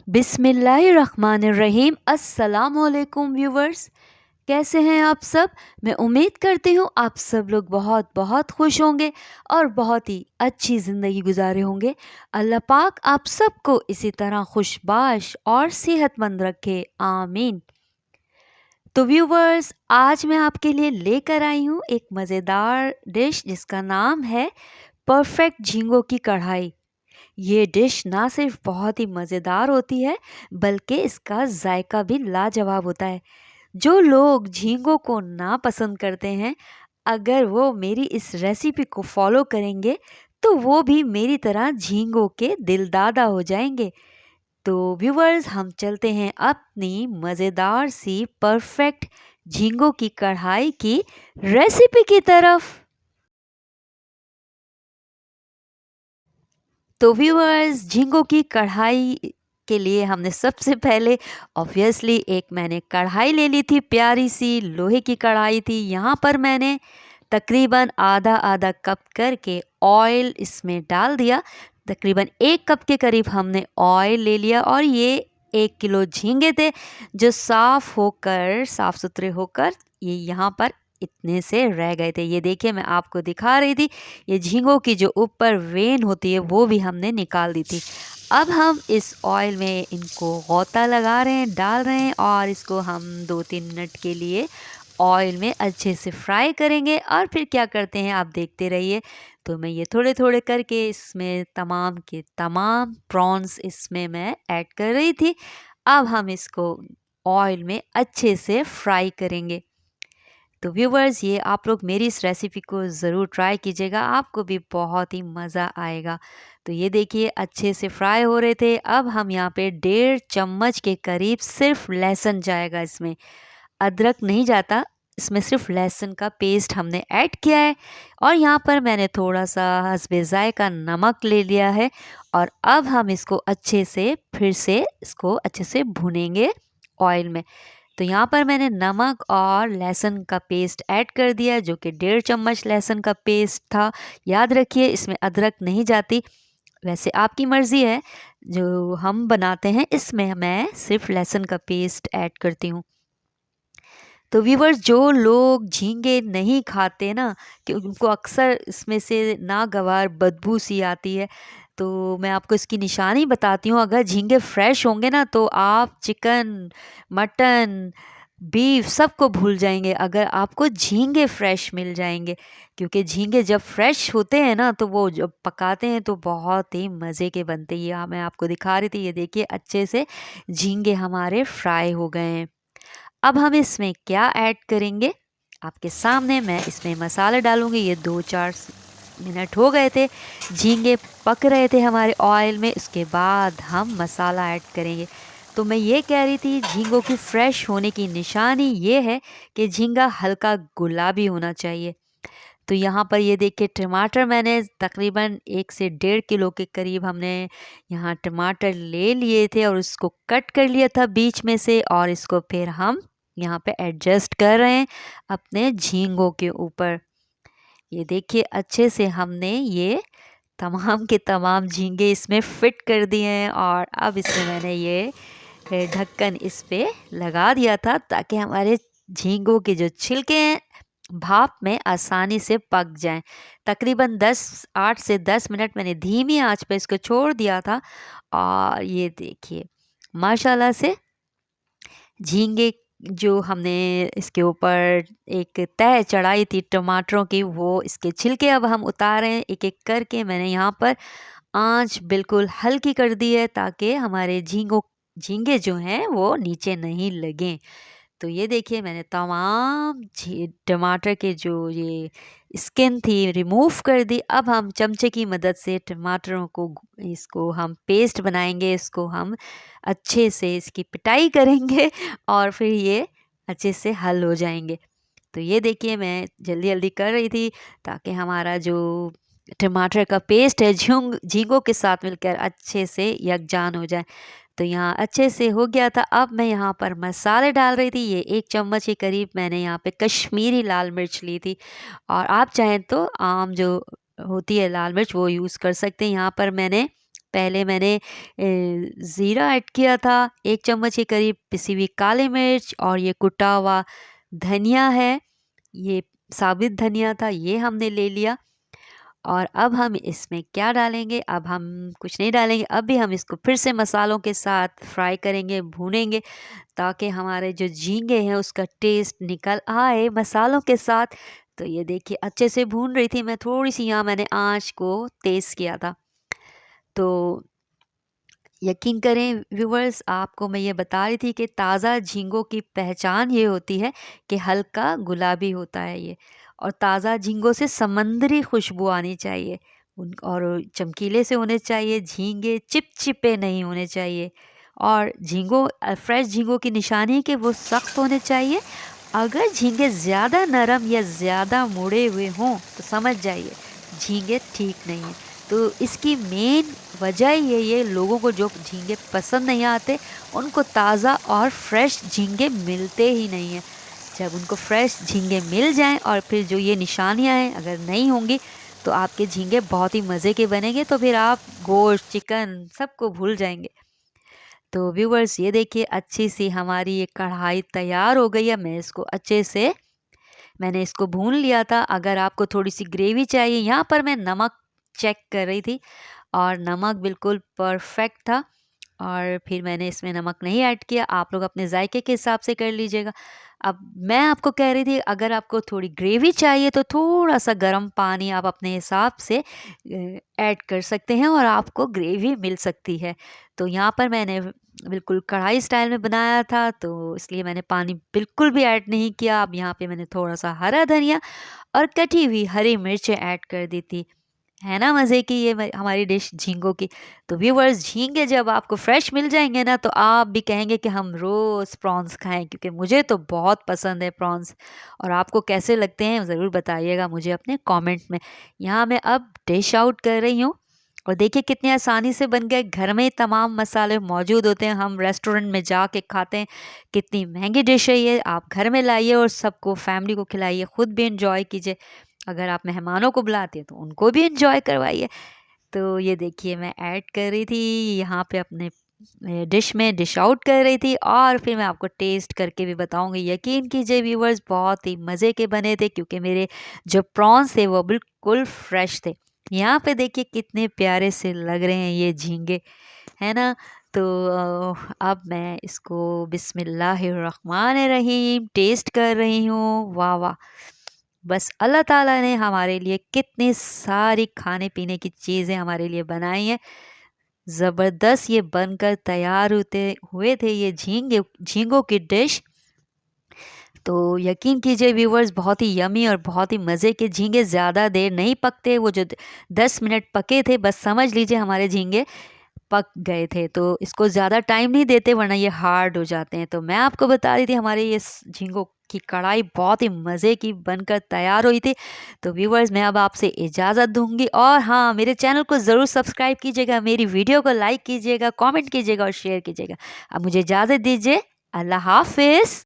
बिस्मिल्लाहिर्रहमानिर्रहीम। अस्सलामुअलैकुम व्यूवर्स, कैसे हैं आप सब। मैं उम्मीद करती हूँ आप सब लोग बहुत बहुत खुश होंगे और बहुत ही अच्छी ज़िंदगी गुजारे होंगे। अल्लाह पाक आप सबको इसी तरह खुशबाश और सेहतमंद रखे, आमीन। तो व्यूवर्स, आज मैं आपके लिए लेकर आई हूँ एक मज़ेदार डिश जिसका नाम है परफेक्ट झींगों की कढ़ाई। ये डिश ना सिर्फ बहुत ही मज़ेदार होती है, बल्कि इसका जायका भी लाजवाब होता है। जो लोग झींगों को ना पसंद करते हैं, अगर वो मेरी इस रेसिपी को फॉलो करेंगे तो वो भी मेरी तरह झींगों के दिलदादा हो जाएंगे। तो व्यूवर्स, हम चलते हैं अपनी मज़ेदार सी परफेक्ट झींगों की कढ़ाई की रेसिपी की तरफ। तो व्यूअर्स, झींगों की कढ़ाई के लिए हमने सबसे पहले ऑब्वियसली एक मैंने कढ़ाई ले ली थी, प्यारी सी लोहे की कढ़ाई थी। यहाँ पर मैंने तकरीबन आधा आधा कप करके ऑयल इसमें डाल दिया। तकरीबन 1 कप के करीब हमने ऑयल ले लिया और ये 1 किलो झींगे थे जो साफ़ सुथरे होकर ये यहाँ पर इतने से रह गए थे। ये देखिए, मैं आपको दिखा रही थी, ये झींगों की जो ऊपर वेन होती है वो भी हमने निकाल दी थी। अब हम इस ऑयल में इनको गोता लगा रहे हैं, डाल रहे हैं और इसको हम 2-3 मिनट के लिए ऑयल में अच्छे से फ्राई करेंगे। और फिर क्या करते हैं आप देखते रहिए। तो मैं ये थोड़े थोड़े करके इसमें तमाम के तमाम प्रॉन्स इसमें मैं ऐड कर रही थी। अब हम इसको ऑयल में अच्छे से फ्राई करेंगे। तो व्यूवर्स, ये आप लोग मेरी इस रेसिपी को ज़रूर ट्राई कीजिएगा, आपको भी बहुत ही मज़ा आएगा। तो ये देखिए, अच्छे से फ्राई हो रहे थे। अब हम यहाँ पे 1.5 चम्मच के करीब सिर्फ लहसुन जाएगा इसमें, अदरक नहीं जाता। इसमें सिर्फ लहसुन का पेस्ट हमने ऐड किया है। और यहाँ पर मैंने थोड़ा सा हस्बे ज़ायका नमक ले लिया है। और अब हम इसको अच्छे से फिर से इसको अच्छे से भुनेंगे ऑयल में। तो यहाँ पर मैंने नमक और लहसुन का पेस्ट ऐड कर दिया, जो कि 1.5 चम्मच लहसुन का पेस्ट था। याद रखिए, इसमें अदरक नहीं जाती। वैसे आपकी मर्ज़ी है, जो हम बनाते हैं इसमें मैं सिर्फ लहसुन का पेस्ट ऐड करती हूँ। तो व्यूवर्स, जो लोग झींगे नहीं खाते ना, कि उनको अक्सर इसमें से नागवार बदबू सी आती है, तो मैं आपको इसकी निशानी बताती हूँ। अगर झींगे फ्रेश होंगे ना तो आप चिकन, मटन, बीफ सबको भूल जाएंगे अगर आपको झींगे फ्रेश मिल जाएंगे। क्योंकि झींगे जब फ्रेश होते हैं ना तो वो जब पकाते हैं तो बहुत ही मज़े के बनते हैं। ये मैं आपको दिखा रही थी, ये देखिए अच्छे से झींगे हमारे फ्राई हो गए हैं। अब हम इसमें क्या ऐड करेंगे, आपके सामने मैं इसमें मसाले डालूंगी। ये 2-4 मिनट हो गए थे, झींगे पक रहे थे हमारे ऑयल में, उसके बाद हम मसाला ऐड करेंगे। तो मैं ये कह रही थी, झींगों की फ्रेश होने की निशानी ये है कि झींगा हल्का गुलाबी होना चाहिए। तो यहाँ पर ये देखिए, टमाटर मैंने तकरीबन 1 से 1.5 किलो के करीब हमने यहाँ टमाटर ले लिए थे और उसको कट कर लिया था बीच में से। और इसको फिर हम यहाँ पे एडजस्ट कर रहे हैं अपने झींगों के ऊपर। ये देखिए, अच्छे से हमने ये तमाम के तमाम झींगे इसमें फिट कर दिए हैं। और अब इसमें मैंने ये ढक्कन इस पे लगा दिया था ताकि हमारे झींगों के जो छिलके हैं भाप में आसानी से पक जाएं। तकरीबन 8 से 10 मिनट मैंने धीमी आंच पे इसको छोड़ दिया था। और ये देखिए, माशाल्लाह से झींगे जो हमने इसके ऊपर एक तह चढ़ाई थी टमाटरों की, वो इसके छिलके अब हम उतार रहे हैं एक एक करके। मैंने यहाँ पर आंच बिल्कुल हल्की कर दी है ताकि हमारे झींगे जो हैं वो नीचे नहीं लगें। तो ये देखिए, मैंने तमाम टमाटर के जो ये स्किन थी रिमूव कर दी। अब हम चमचे की मदद से टमाटरों को इसको हम पेस्ट बनाएंगे, इसको हम अच्छे से इसकी पिटाई करेंगे और फिर ये अच्छे से हल हो जाएंगे। तो ये देखिए, मैं जल्दी जल्दी कर रही थी ताकि हमारा जो टमाटर का पेस्ट है झींगों के साथ मिलकर अच्छे से यकजान हो जाए। तो यहाँ अच्छे से हो गया था। अब मैं यहाँ पर मसाले डाल रही थी। ये 1 चम्मच के करीब मैंने यहाँ पे कश्मीरी लाल मिर्च ली थी, और आप चाहें तो आम जो होती है लाल मिर्च वो यूज़ कर सकते हैं। यहाँ पर मैंने पहले मैंने ज़ीरा ऐड किया था, 1 चम्मच के करीब पिसी हुई काली मिर्च और ये कुटा हुआ धनिया है, ये साबित धनिया था, ये हमने ले लिया। और अब हम इसमें क्या डालेंगे, अब हम कुछ नहीं डालेंगे, अब भी हम इसको फिर से मसालों के साथ फ्राई करेंगे, भूनेंगे, ताकि हमारे जो झींगे हैं उसका टेस्ट निकल आए मसालों के साथ। तो ये देखिए अच्छे से भून रही थी मैं, थोड़ी-सी यहाँ मैंने आँच को तेज़ किया था। तो यकीन करें व्यूअर्स, आपको मैं ये बता रही थी कि ताज़ा झींगों की पहचान ये होती है कि हल्का गुलाबी होता है ये, और ताज़ा झींगों से समंदरी खुशबू आनी चाहिए उन, और चमकीले से होने चाहिए झींगे, चिपचिपे नहीं होने चाहिए। और फ्रेश झींगों की निशानी है कि वो सख्त होने चाहिए। अगर झींगे ज़्यादा नरम या ज़्यादा मुड़े हुए हों तो समझ जाइए झींगे ठीक नहीं है। तो इसकी मेन वजह ये लोगों को जो झींगे पसंद नहीं आते, उनको ताज़ा और फ्रेश झींगे मिलते ही नहीं हैं। जब उनको फ्रेश झींगे मिल जाएं और फिर जो ये निशानियां हैं अगर नहीं होंगी, तो आपके झींगे बहुत ही मज़े के बनेंगे, तो फिर आप गोश्त, चिकन सबको भूल जाएंगे। तो व्यूवर्स ये देखिए अच्छी सी हमारी ये कढ़ाई तैयार हो गई है। मैंने इसको भून लिया था। अगर आपको थोड़ी सी ग्रेवी चाहिए, यहाँ पर मैं नमक चेक कर रही थी और नमक बिल्कुल परफेक्ट था, और फिर मैंने इसमें नमक नहीं ऐड किया। आप लोग अपने जायके के हिसाब से कर लीजिएगा। अब मैं आपको कह रही थी अगर आपको थोड़ी ग्रेवी चाहिए तो थोड़ा सा गर्म पानी आप अपने हिसाब से ऐड कर सकते हैं और आपको ग्रेवी मिल सकती है। तो यहाँ पर मैंने बिल्कुल कढ़ाई स्टाइल में बनाया था, तो इसलिए मैंने पानी बिल्कुल भी ऐड नहीं किया। अब यहाँ पे मैंने थोड़ा सा हरा धनिया और कटी हुई हरी मिर्चें ऐड कर दी थी। है ना मज़े की ये हमारी डिश झींगों की। तो व्यूवर्स झींगे जब आपको फ्रेश मिल जाएंगे ना, तो आप भी कहेंगे कि हम रोज़ प्रॉन्स खाएं, क्योंकि मुझे तो बहुत पसंद है प्रॉन्स। और आपको कैसे लगते हैं ज़रूर बताइएगा मुझे अपने कमेंट में। यहाँ मैं अब डिश आउट कर रही हूँ, और देखिए कितनी आसानी से बन गए। घर में ही तमाम मसाले मौजूद होते हैं, हम रेस्टोरेंट में जाके खाते हैं। कितनी महंगी डिश है ये, आप घर में लाइए और सबको, फैमिली को खिलाइए, खुद भी इंजॉय कीजिए। अगर आप मेहमानों को बुलाते हैं तो उनको भी एंजॉय करवाइए। तो ये देखिए मैं ऐड कर रही थी यहाँ पे अपने डिश में, डिश आउट कर रही थी, और फिर मैं आपको टेस्ट करके भी बताऊंगी। यकीन कीजिए व्यूवर्स बहुत ही मज़े के बने थे, क्योंकि मेरे जो प्रॉन्स थे वो बिल्कुल फ्रेश थे। यहाँ पे देखिए कितने प्यारे से लग रहे हैं ये झींगे, है ना। तो अब मैं इसको बिस्मिल्लाहिर्रहमानिर्रहीम टेस्ट कर रही हूँ। वाह वाह, बस अल्लाह ताला ने हमारे लिए कितनी सारी खाने पीने की चीज़ें हमारे लिए बनाई हैं। ज़बरदस्त ये बनकर तैयार होते हुए थे ये झींगों की डिश। तो यकीन कीजिए व्यूवर्स बहुत ही यमी और बहुत ही मज़े के झींगे, ज़्यादा देर नहीं पकते। वो जो 10 मिनट पके थे, बस समझ लीजिए हमारे झींगे पक गए थे। तो इसको ज़्यादा टाइम नहीं देते, वरना ये हार्ड हो जाते हैं। तो मैं आपको बता रही थी हमारे ये झींगों की कढ़ाई बहुत ही मज़े की बनकर तैयार हुई थी। तो व्यूवर्स मैं अब आपसे इजाज़त दूंगी, और हाँ, मेरे चैनल को ज़रूर सब्सक्राइब कीजिएगा, मेरी वीडियो को लाइक कीजिएगा, कमेंट कीजिएगा और शेयर कीजिएगा। अब मुझे इजाज़त दीजिए। अल्लाह हाफिज़।